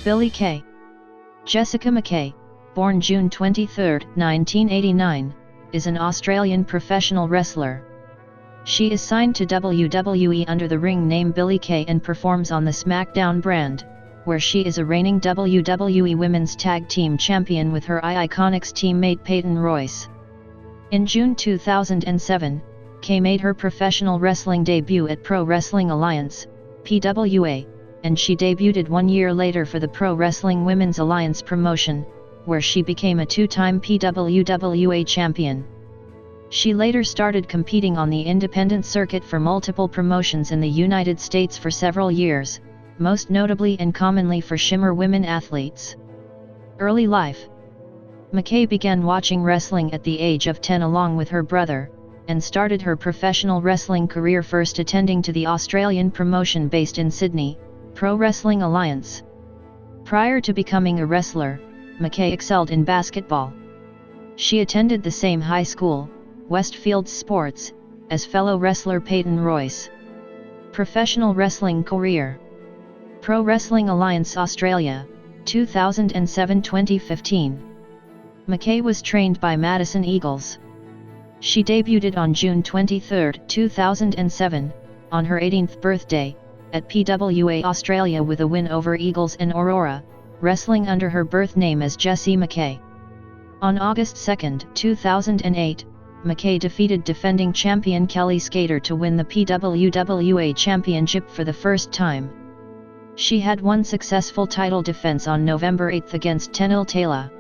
Billie Kay. Jessica McKay, born June 23, 1989, is an Australian professional wrestler. She is signed to WWE under the ring name Billie Kay and performs on the SmackDown brand, where she is a reigning WWE Women's Tag Team Champion with her IIconics teammate Peyton Royce. In June 2007, Kay made her professional wrestling debut at Pro Wrestling Alliance, PWA, and she debuted 1 year later for the Pro Wrestling Women's Alliance promotion, where she became a two-time PWWA champion. She later started competing on the independent circuit for multiple promotions in the United States for several years, most notably and commonly for Shimmer women athletes. Early life. McKay began watching wrestling at the age of 10 along with her brother, and started her professional wrestling career first attending to the Australian promotion based in Sydney, Pro Wrestling Alliance. Prior to becoming a wrestler, McKay excelled in basketball. She attended the same high school, Westfield Sports, as fellow wrestler Peyton Royce. Professional wrestling career. Pro Wrestling Alliance Australia, 2007-2015. McKay was trained by Madison Eagles. She debuted on June 23, 2007, on her 18th birthday, at PWA Australia with a win over Eagles in Aurora, wrestling under her birth name as Jessie McKay. On August 2, 2008, McKay defeated defending champion Kelly Skater to win the PWWA Championship for the first time. She had one successful title defense on November 8 against Tailor.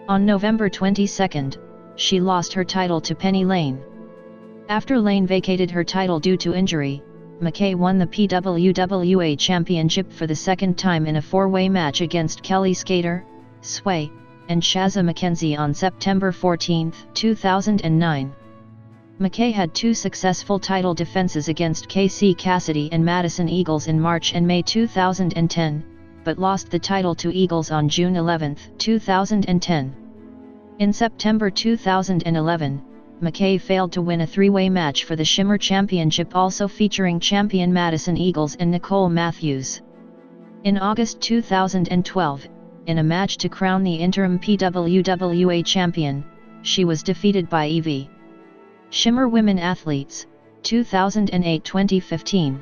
On November 22, she lost her title to Penny Lane. After Lane vacated her title due to injury, McKay won the PWWA Championship for the second time in a four-way match against Kelly Skater, Sway, and Shazza McKenzie on September 14, 2009. McKay had two successful title defenses against KC Cassidy and Madison Eagles in March and May 2010, but lost the title to Eagles on June 11, 2010. In September 2011, McKay failed to win a three-way match for the Shimmer Championship also featuring champion Madison Eagles and Nicole Matthews. In August 2012, in a match to crown the interim PWWA champion, she was defeated by EV. Shimmer Women Athletes, 2008-2015.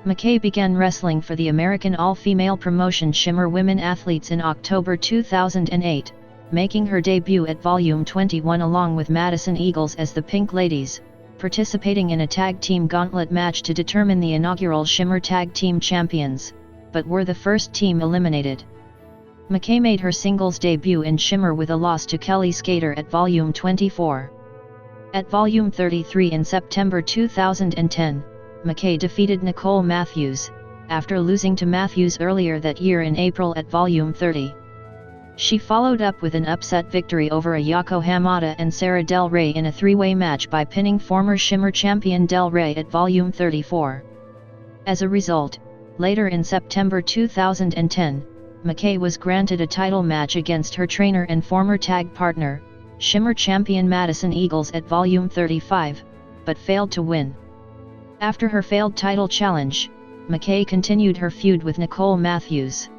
McKay began wrestling for the American all-female promotion Shimmer Women Athletes in October 2008. Making her debut at Volume 21 along with Madison Eagles as the Pink Ladies, participating in a tag team gauntlet match to determine the inaugural Shimmer Tag Team Champions, but were the first team eliminated. McKay made her singles debut in Shimmer with a loss to Kelly Skater at Volume 24. At Volume 33 in September 2010, McKay defeated Nicole Matthews, after losing to Matthews earlier that year in April at Volume 30. She followed up with an upset victory over Ayako Hamada and Sarah Del Rey in a three-way match by pinning former Shimmer champion Del Rey at Volume 34. As a result, later in September 2010, McKay was granted a title match against her trainer and former tag partner, Shimmer champion Madison Eagles at Volume 35, but failed to win. After her failed title challenge, McKay continued her feud with Nicole Matthews.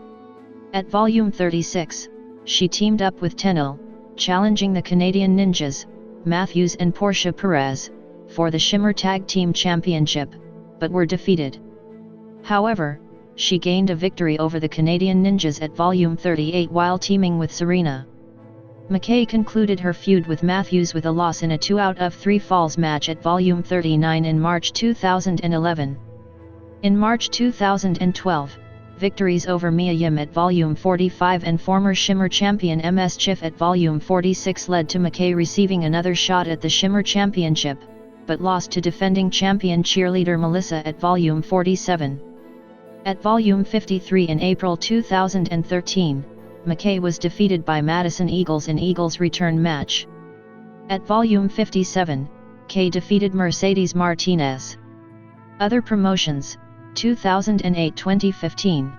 At Volume 36, she teamed up with Tenille, challenging the Canadian Ninjas, Matthews and Portia Perez, for the Shimmer Tag Team Championship, but were defeated. However, she gained a victory over the Canadian Ninjas at Volume 38 while teaming with Serena. McKay concluded her feud with Matthews with a loss in a 2 out of 3 falls match at Volume 39 in March 2011. In March 2012, victories over Mia Yim at Volume 45 and former Shimmer champion MS Chiff at Volume 46 led to McKay receiving another shot at the Shimmer Championship, but lost to defending champion cheerleader Melissa at Volume 47. At Volume 53 in April 2013, McKay was defeated by Madison Eagles in Eagles' return match. At Volume 57, Kay defeated Mercedes Martinez. Other promotions, 2008-2015.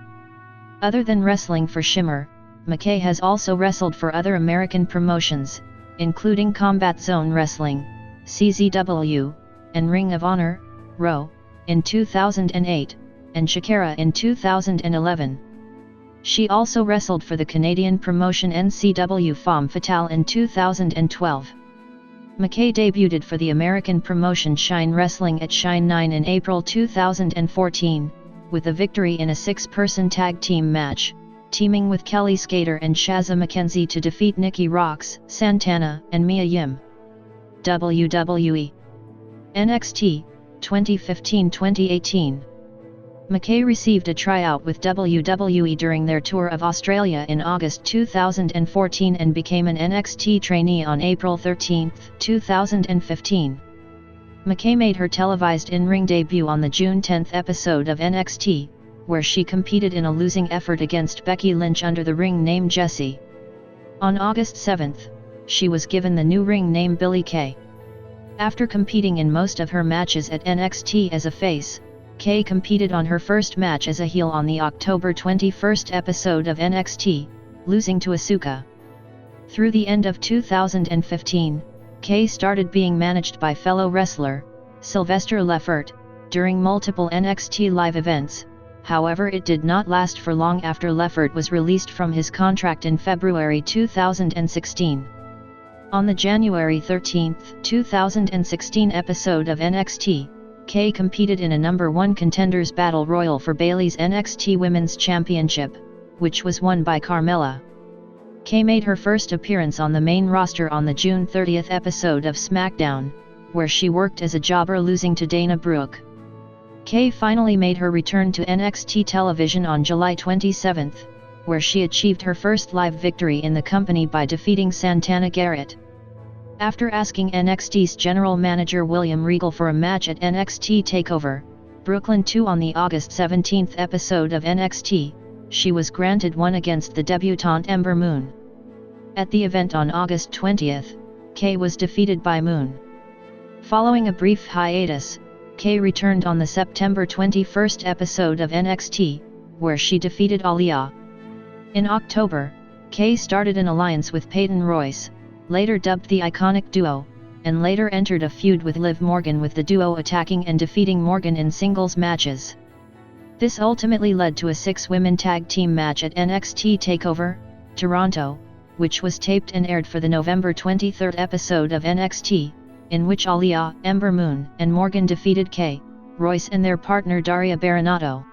Other than wrestling for Shimmer, McKay has also wrestled for other American promotions, including Combat Zone Wrestling, CZW, and Ring of Honor, ROW, in 2008, and Shakira in 2011. She also wrestled for the Canadian promotion NCW Femme Fatale in 2012. McKay debuted for the American promotion Shine Wrestling at Shine 9 in April 2014, with a victory in a 6-person tag team match, teaming with Kelly Skater and Shazza McKenzie to defeat Nikki Roxx, Santana, and Mia Yim. WWE NXT 2015-2018. McKay received a tryout with WWE during their tour of Australia in August 2014 and became an NXT trainee on April 13, 2015. McKay made her televised in-ring debut on the June 10 episode of NXT, where she competed in a losing effort against Becky Lynch under the ring name Jessie. On August 7, she was given the new ring name Billie Kay. After competing in most of her matches at NXT as a face, Kay competed on her first match as a heel on the October 21 episode of NXT, losing to Asuka. Through the end of 2015, Kay started being managed by fellow wrestler, Sylvester Leffert, during multiple NXT live events. However, it did not last for long after Leffert was released from his contract in February 2016. On the January 13, 2016 episode of NXT, Kay competed in a number 1 contenders battle royal for Bayley's NXT Women's Championship, which was won by Carmella. Kay made her first appearance on the main roster on the June 30 episode of SmackDown, where she worked as a jobber losing to Dana Brooke. Kay finally made her return to NXT television on July 27, where she achieved her first live victory in the company by defeating Santana Garrett. After asking NXT's general manager William Regal for a match at NXT TakeOver, Brooklyn 2 on the August 17 episode of NXT, she was granted one against the debutante Ember Moon. At the event on August 20, Kay was defeated by Moon. Following a brief hiatus, Kay returned on the September 21 episode of NXT, where she defeated Aaliyah. In October, Kay started an alliance with Peyton Royce, later dubbed the Iconic Duo, and later entered a feud with Liv Morgan, with the duo attacking and defeating Morgan in singles matches. This ultimately led to a 6-women tag team match at NXT TakeOver, Toronto, which was taped and aired for the November 23 episode of NXT, in which Aaliyah, Ember Moon, and Morgan defeated Kay, Royce and their partner Daria Baronato.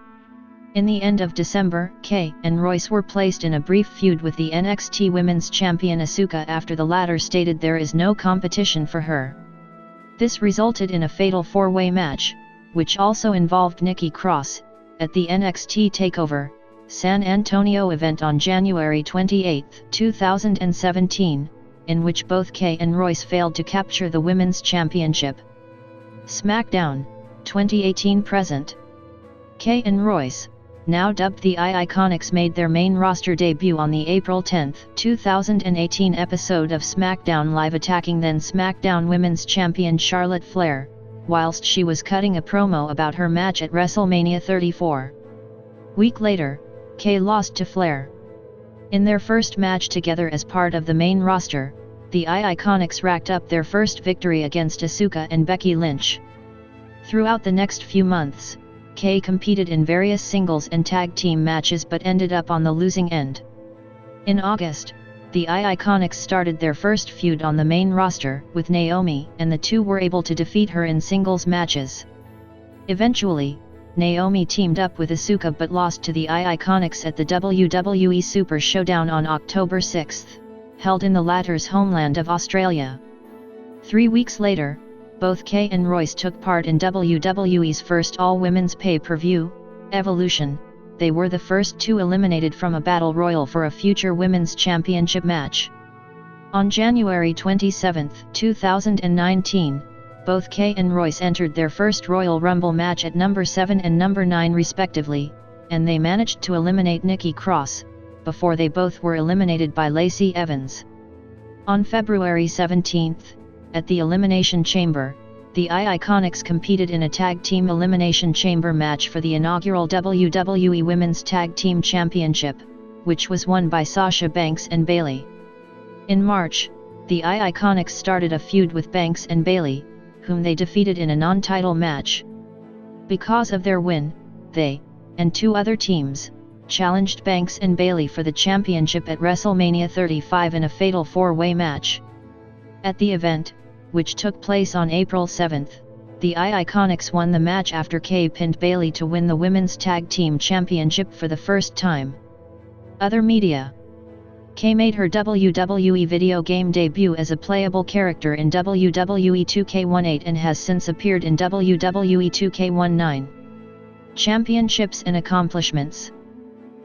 In the end of December, Kay and Royce were placed in a brief feud with the NXT Women's Champion Asuka after the latter stated there is no competition for her. This resulted in a fatal 4-way match, which also involved Nikki Cross, at the NXT TakeOver, San Antonio event on January 28, 2017, in which both Kay and Royce failed to capture the Women's Championship. SmackDown, 2018 present. Kay and Royce, now dubbed the IIconics, made their main roster debut on the April 10, 2018 episode of SmackDown Live, attacking then SmackDown Women's Champion Charlotte Flair, whilst she was cutting a promo about her match at WrestleMania 34. Week later, Kay lost to Flair. In their first match together as part of the main roster, the IIconics racked up their first victory against Asuka and Becky Lynch. Throughout the next few months, Kay competed in various singles and tag team matches but ended up on the losing end. In August, the IIconics started their first feud on the main roster with Naomi, and the two were able to defeat her in singles matches. Eventually, Naomi teamed up with Asuka but lost to the IIconics at the WWE Super Showdown on October 6, held in the latter's homeland of Australia. 3 weeks later, both Kay and Royce took part in WWE's first all-women's pay-per-view, Evolution. They were the first two eliminated from a battle royal for a future women's championship match. On January 27, 2019, both Kay and Royce entered their first Royal Rumble match at number 7 and number 9 respectively, and they managed to eliminate Nikki Cross, before they both were eliminated by Lacey Evans. On February 17, at the Elimination Chamber, the IIconics competed in a Tag Team Elimination Chamber match for the inaugural WWE Women's Tag Team Championship, which was won by Sasha Banks and Bayley. In March, the IIconics started a feud with Banks and Bayley, whom they defeated in a non-title match. Because of their win, they, and two other teams, challenged Banks and Bayley for the championship at WrestleMania 35 in a fatal 4-way match. At the event, which took place on April 7, the IIconics won the match after Kay pinned Bayley to win the Women's Tag Team Championship for the first time. Other media. Kay made her WWE video game debut as a playable character in WWE 2K18 and has since appeared in WWE 2K19. Championships and accomplishments.